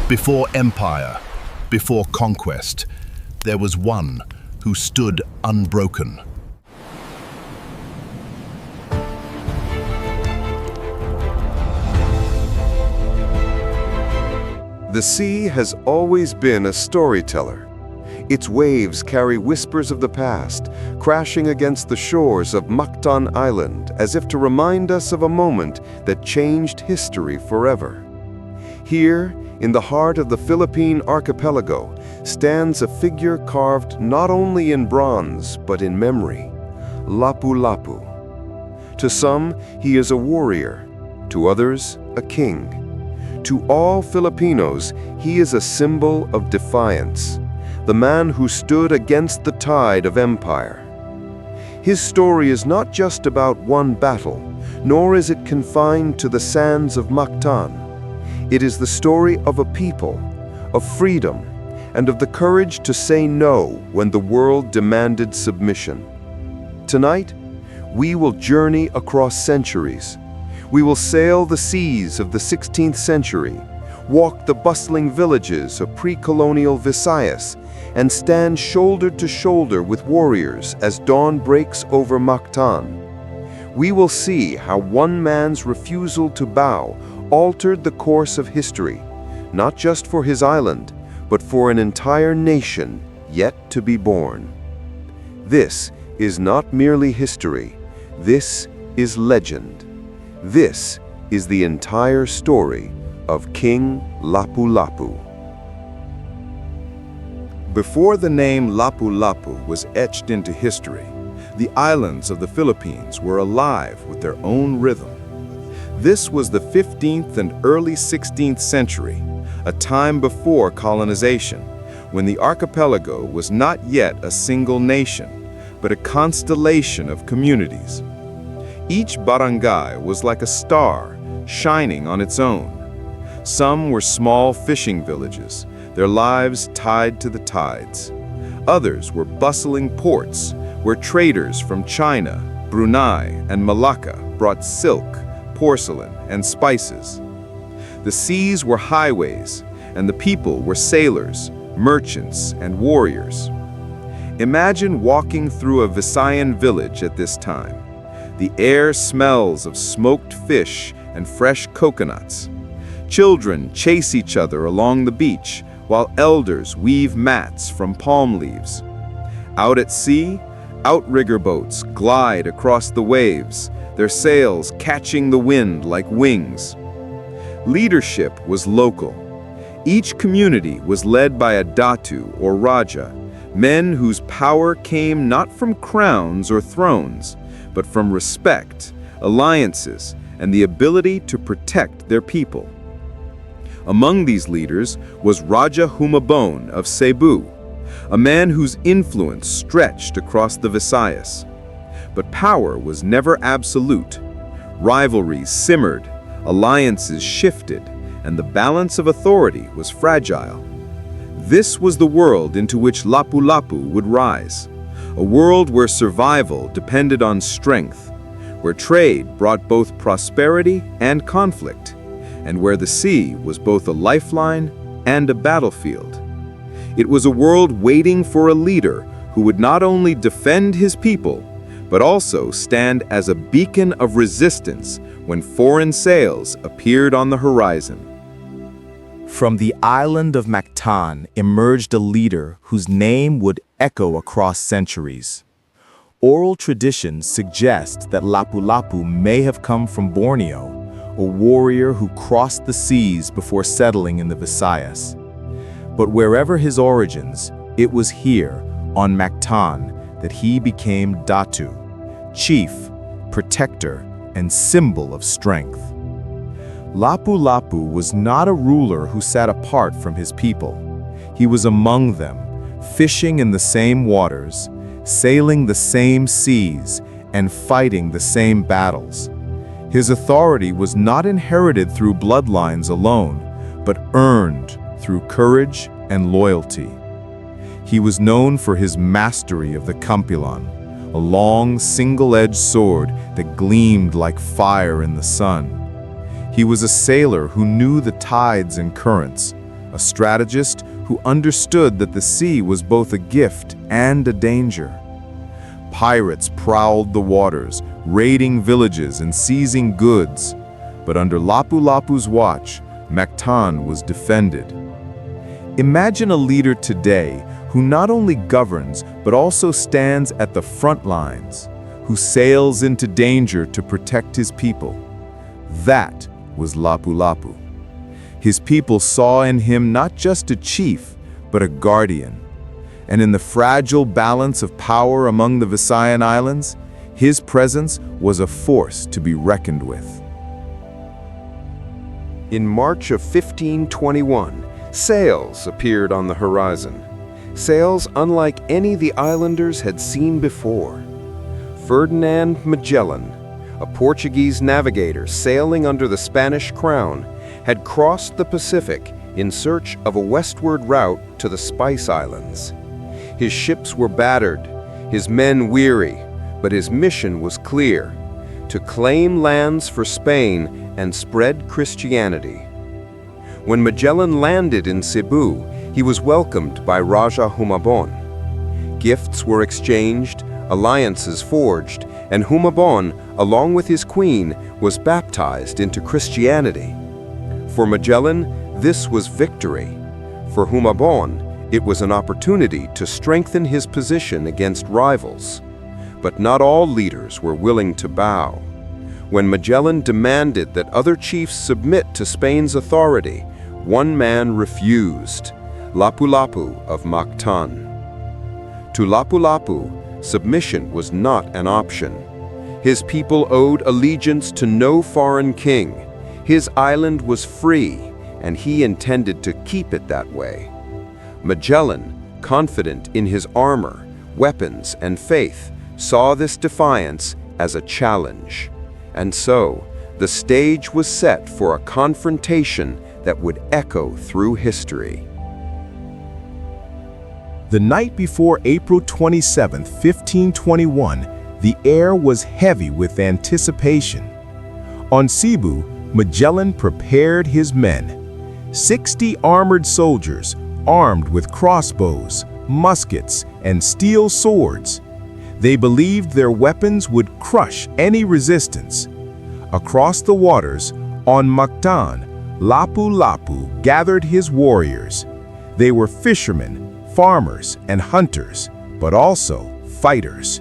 Before empire, before conquest, there was one who stood unbroken. The sea has always been a storyteller. Its waves carry whispers of the past, crashing against the shores of Mactan Island as if to remind us of a moment that changed history forever. Here, in the heart of the Philippine archipelago, stands a figure carved not only in bronze but in memory, Lapu Lapu. To some, he is a warrior, to others, a king. To all Filipinos, he is a symbol of defiance, the man who stood against the tide of empire. His story is not just about one battle, nor is it confined to the sands of Mactan. It is the story of a people, of freedom, and of the courage to say no when the world demanded submission. Tonight, we will journey across centuries. We will sail the seas of the 16th century, walk the bustling villages of pre-colonial Visayas, and stand shoulder to shoulder with warriors as dawn breaks over Mactan. We will see how one man's refusal to bow altered the course of history, not just for his island, but for an entire nation yet to be born. This is not merely history, this is legend. This is the entire story of King Lapu Lapu. Before the name Lapu Lapu was etched into history, the islands of the Philippines were alive with their own rhythm. This was the 15th and early 16th century, a time before colonization, when the archipelago was not yet a single nation, but a constellation of communities. Each barangay was like a star, shining on its own. Some were small fishing villages, their lives tied to the tides. Others were bustling ports, where traders from China, Brunei, and Malacca brought silk, porcelain, and spices. The seas were highways, and the people were sailors, merchants, and warriors. Imagine walking through a Visayan village at this time. The air smells of smoked fish and fresh coconuts. Children chase each other along the beach, while elders weave mats from palm leaves. Out at sea, outrigger boats glide across the waves, their sails catching the wind like wings. Leadership was local. Each community was led by a datu or raja, men whose power came not from crowns or thrones, but from respect, alliances, and the ability to protect their people. Among these leaders was Raja Humabon of Cebu, a man whose influence stretched across the Visayas. But power was never absolute. Rivalries simmered, alliances shifted, and the balance of authority was fragile. This was the world into which Lapu Lapu would rise, a world where survival depended on strength, where trade brought both prosperity and conflict, and where the sea was both a lifeline and a battlefield. It was a world waiting for a leader who would not only defend his people, but also stand as a beacon of resistance when foreign sails appeared on the horizon. From the island of Mactan emerged a leader whose name would echo across centuries. Oral traditions suggest that Lapu Lapu may have come from Borneo, a warrior who crossed the seas before settling in the Visayas. But wherever his origins, it was here, on Mactan, that he became Datu, chief, protector, and symbol of strength. Lapu Lapu was not a ruler who sat apart from his people. He was among them, fishing in the same waters, sailing the same seas, and fighting the same battles. His authority was not inherited through bloodlines alone, but earned through courage and loyalty. He was known for his mastery of the kampilan, a long, single-edged sword that gleamed like fire in the sun. He was a sailor who knew the tides and currents, a strategist who understood that the sea was both a gift and a danger. Pirates prowled the waters, raiding villages and seizing goods. But under Lapu Lapu's watch, Mactan was defended. Imagine a leader today who not only governs but also stands at the front lines, who sails into danger to protect his people. That was Lapu Lapu. His people saw in him not just a chief, but a guardian. And in the fragile balance of power among the Visayan Islands, his presence was a force to be reckoned with. In March of 1521, sails appeared on the horizon. Sails unlike any the islanders had seen before. Ferdinand Magellan, a Portuguese navigator sailing under the Spanish crown, had crossed the Pacific in search of a westward route to the Spice Islands. His ships were battered, his men weary, but his mission was clear: to claim lands for Spain and spread Christianity. When Magellan landed in Cebu, he was welcomed by Raja Humabon. Gifts were exchanged, alliances forged, and Humabon, along with his queen, was baptized into Christianity. For Magellan, this was victory. For Humabon, it was an opportunity to strengthen his position against rivals. But not all leaders were willing to bow. When Magellan demanded that other chiefs submit to Spain's authority, one man refused: Lapu Lapu of Mactan. To Lapu Lapu, submission was not an option. His people owed allegiance to no foreign king. His island was free, and he intended to keep it that way. Magellan, confident in his armor, weapons, and faith, saw this defiance as a challenge. And so, the stage was set for a confrontation that would echo through history. The night before April 27, 1521, the air was heavy with anticipation. On Cebu, Magellan prepared his men. 60 armored soldiers, armed with crossbows, muskets, and steel swords. They believed their weapons would crush any resistance. Across the waters, on Mactan, Lapu Lapu gathered his warriors. They were fishermen, farmers, and hunters, but also fighters.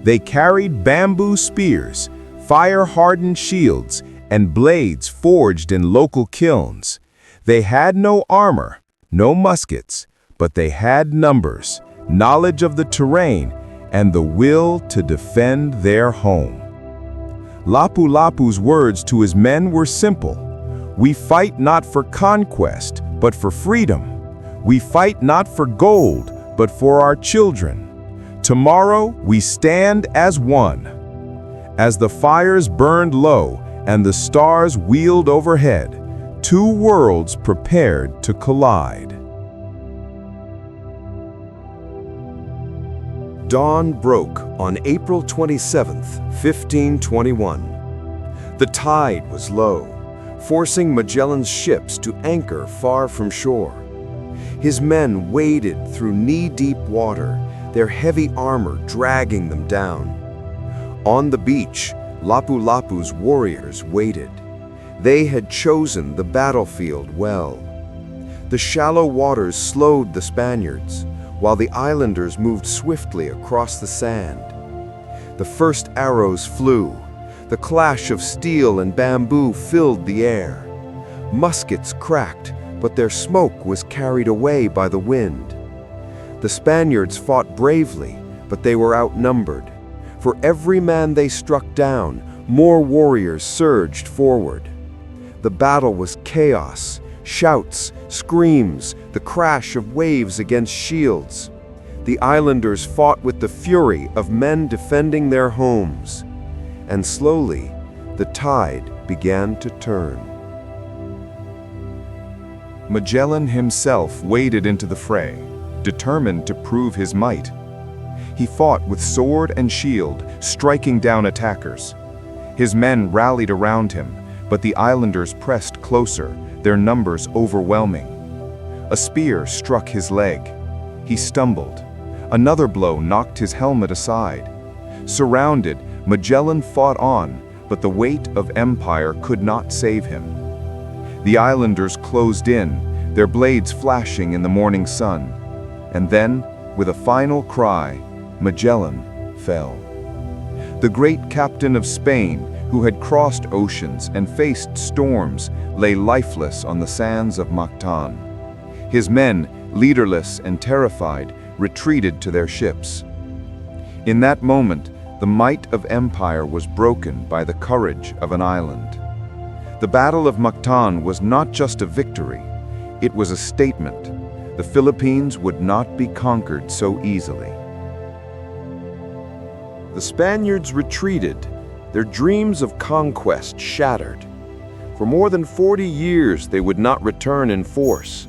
They carried bamboo spears, fire-hardened shields, and blades forged in local kilns. They had no armor, no muskets, but they had numbers, knowledge of the terrain, and the will to defend their home. Lapu Lapu's words to his men were simple: "We fight not for conquest, but for freedom. We fight not for gold, but for our children. Tomorrow we stand as one." As the fires burned low and the stars wheeled overhead, two worlds prepared to collide. Dawn broke on April 27, 1521. The tide was low, forcing Magellan's ships to anchor far from shore. His men waded through knee-deep water, their heavy armor dragging them down. On the beach, Lapu Lapu's warriors waited. They had chosen the battlefield well. The shallow waters slowed the Spaniards, while the islanders moved swiftly across the sand. The first arrows flew. The clash of steel and bamboo filled the air. Muskets cracked, but their smoke was carried away by the wind. The Spaniards fought bravely, but they were outnumbered. For every man they struck down, more warriors surged forward. The battle was chaos, shouts, screams, the crash of waves against shields. The islanders fought with the fury of men defending their homes. And slowly, the tide began to turn. Magellan himself waded into the fray, determined to prove his might. He fought with sword and shield, striking down attackers. His men rallied around him, but the islanders pressed closer, their numbers overwhelming. A spear struck his leg. He stumbled. Another blow knocked his helmet aside. Surrounded, Magellan fought on, but the weight of empire could not save him. The islanders closed in, their blades flashing in the morning sun. And then, with a final cry, Magellan fell. The great captain of Spain, who had crossed oceans and faced storms, lay lifeless on the sands of Mactan. His men, leaderless and terrified, retreated to their ships. In that moment, the might of empire was broken by the courage of an island. The Battle of Mactan was not just a victory, it was a statement. The Philippines would not be conquered so easily. The Spaniards retreated, their dreams of conquest shattered. For more than 40 years they would not return in force.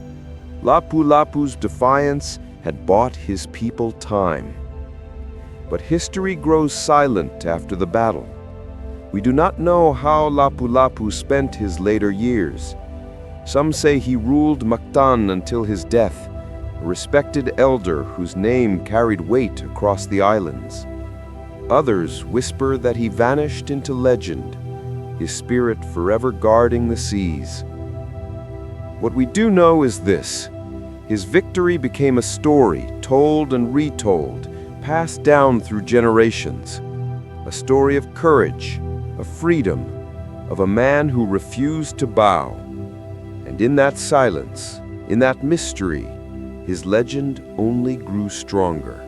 Lapu Lapu's defiance had bought his people time. But history grows silent after the battle. We do not know how Lapu Lapu spent his later years. Some say he ruled Mactan until his death, a respected elder whose name carried weight across the islands. Others whisper that he vanished into legend, his spirit forever guarding the seas. What we do know is this: his victory became a story told and retold, passed down through generations. A story of courage, of freedom, of a man who refused to bow. And in that silence, in that mystery, his legend only grew stronger.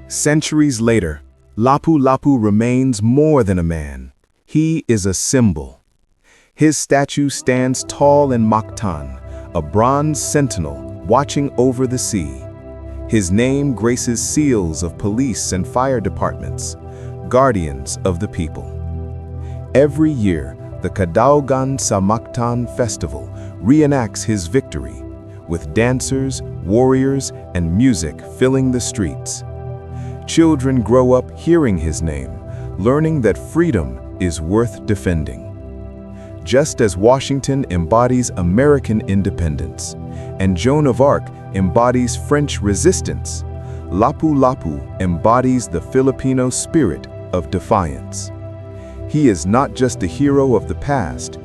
Centuries later, Lapu Lapu remains more than a man. He is a symbol. His statue stands tall in Mactan, a bronze sentinel watching over the sea. His name graces seals of police and fire departments, guardians of the people. Every year, the Kadaugan sa Mactan festival reenacts his victory, with dancers, warriors, and music filling the streets. Children grow up hearing his name, learning that freedom is worth defending. Just as Washington embodies American independence, and Joan of Arc embodies French resistance, Lapu Lapu embodies the Filipino spirit of defiance. He is not just a hero of the past,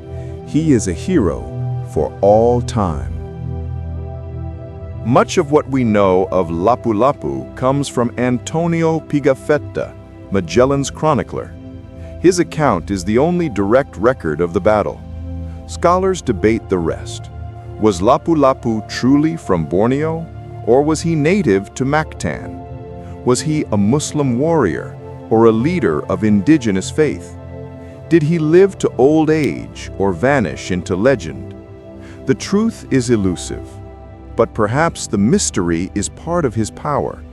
he is a hero for all time. Much of what we know of Lapu Lapu comes from Antonio Pigafetta, Magellan's chronicler. His account is the only direct record of the battle. Scholars debate the rest. Was Lapu Lapu truly from Borneo, or was he native to Mactan? Was he a Muslim warrior or a leader of indigenous faith? Did he live to old age or vanish into legend? The truth is elusive, but perhaps the mystery is part of his power.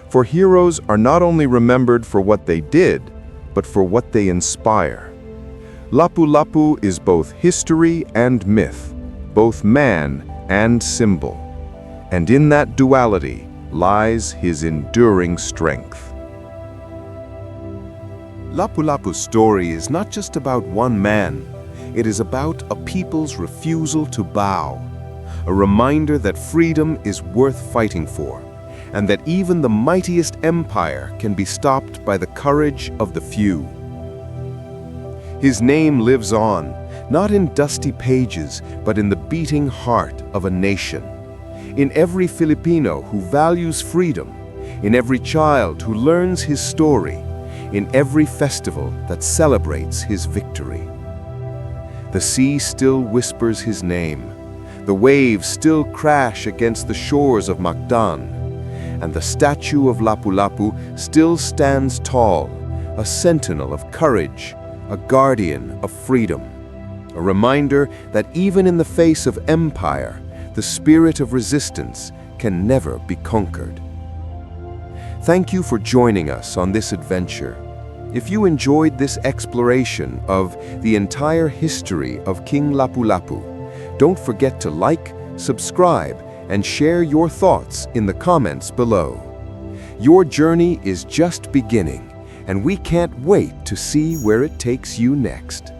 For heroes are not only remembered for what they did, but for what they inspire. Lapu Lapu is both history and myth, both man and symbol. And in that duality lies his enduring strength. Lapu Lapu's story is not just about one man. It is about a people's refusal to bow. A reminder that freedom is worth fighting for, and that even the mightiest empire can be stopped by the courage of the few. His name lives on, not in dusty pages, but in the beating heart of a nation. In every Filipino who values freedom, in every child who learns his story, in every festival that celebrates his victory. The sea still whispers his name. The waves still crash against the shores of Mactan, and the statue of Lapu Lapu still stands tall, a sentinel of courage, a guardian of freedom, a reminder that even in the face of empire, the spirit of resistance can never be conquered. Thank you for joining us on this adventure. If you enjoyed this exploration of the entire history of King Lapu Lapu, don't forget to like, subscribe, and share your thoughts in the comments below. Your journey is just beginning, and we can't wait to see where it takes you next.